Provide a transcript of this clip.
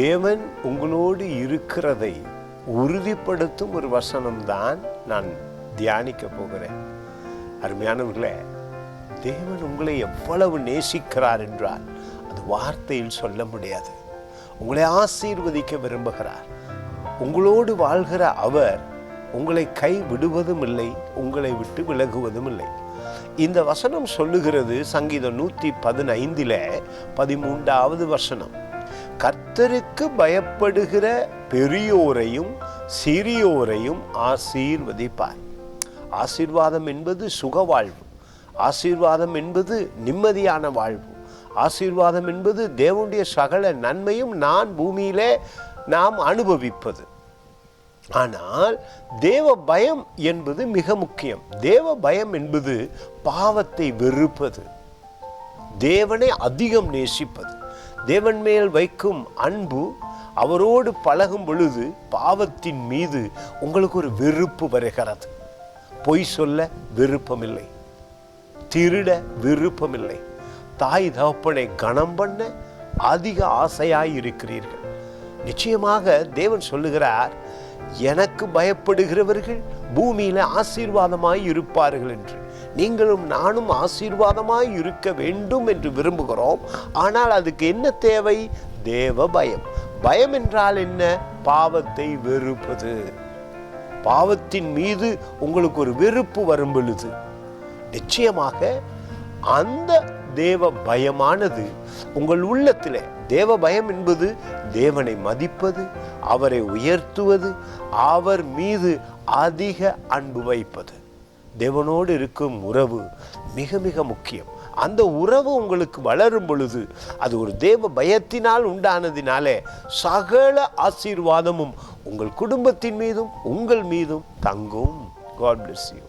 தேவன் உங்களோடு இருக்கிறதை உறுதிப்படுத்தும் ஒரு வசனம்தான் நான் தியானிக்க போகிறேன். அருமையானவர்களே, தேவன் உங்களை எவ்வளவு நேசிக்கிறார் என்றால் அது வார்த்தையில் சொல்ல முடியாது. உங்களை ஆசீர்வதிக்க விரும்புகிறார். உங்களோடு வாழ்கிற அவர் உங்களை கை விடுவதும் இல்லை, உங்களை விட்டு விலகுவதும் இல்லை. இந்த வசனம் சொல்லுகிறது சங்கீதம் 115:13 வசனம், கர்த்தருக்கு பயப்படுகிற பெரியோரையும் சிறியோரையும் ஆசீர்வதிப்பார். ஆசீர்வாதம் என்பது சுகவாழ்வு, ஆசீர்வாதம் என்பது நிம்மதியான வாழ்வு, ஆசீர்வாதம் என்பது தேவனுடைய சகல நன்மையும் பூமியிலே நாம் அனுபவிப்பது. ஆனால் தேவ பயம் என்பது மிக முக்கியம். தேவ பயம் என்பது பாவத்தை வெறுப்பது, தேவனை அதிகம் நேசிப்பது, தேவன் மேல் வைக்கும் அன்பு. அவரோடு பழகும் பொழுது பாவத்தின் மீது உங்களுக்கு ஒரு வெறுப்பு வருகிறது. பொய் சொல்ல விருப்பமில்லை, திருட விருப்பமில்லை, தாய் தகப்பனை கனம் பண்ண அதிக ஆசையாய் இருக்கிறீர்கள். நிச்சயமாக தேவன் சொல்லுகிறார், எனக்கு பயப்படுகிறவர்கள் பூமியில ஆசீர்வாதமாய் இருப்பார்கள் என்று. நீங்களும் நானும் ஆசீர்வாதமாய் இருக்க வேண்டும் என்று விரும்புகிறோம். ஆனால் அதுக்கு என்ன தேவை? தேவ பயம். பயம் என்றால் என்ன? பாவத்தை வெறுப்பது. பாவத்தின் மீது உங்களுக்கு ஒரு வெறுப்பு வரும் பொழுது நிச்சயமாக அந்த தேவ பயமானது உங்கள் உள்ளத்திலே, தேவ பயம் என்பது தேவனை மதிப்பது, அவரை உயர்த்துவது, அவர் மீது அதிக அன்பு வைப்பது. தேவனோடு இருக்கும் உறவு மிக மிக முக்கியம். அந்த உறவு உங்களுக்கு வளரும் பொழுது அது ஒரு தேவ பயத்தினால் உண்டானதினாலே சகல ஆசீர்வாதமும் உங்கள் குடும்பத்தின் மீதும் உங்கள் மீதும் தங்கும். God bless you.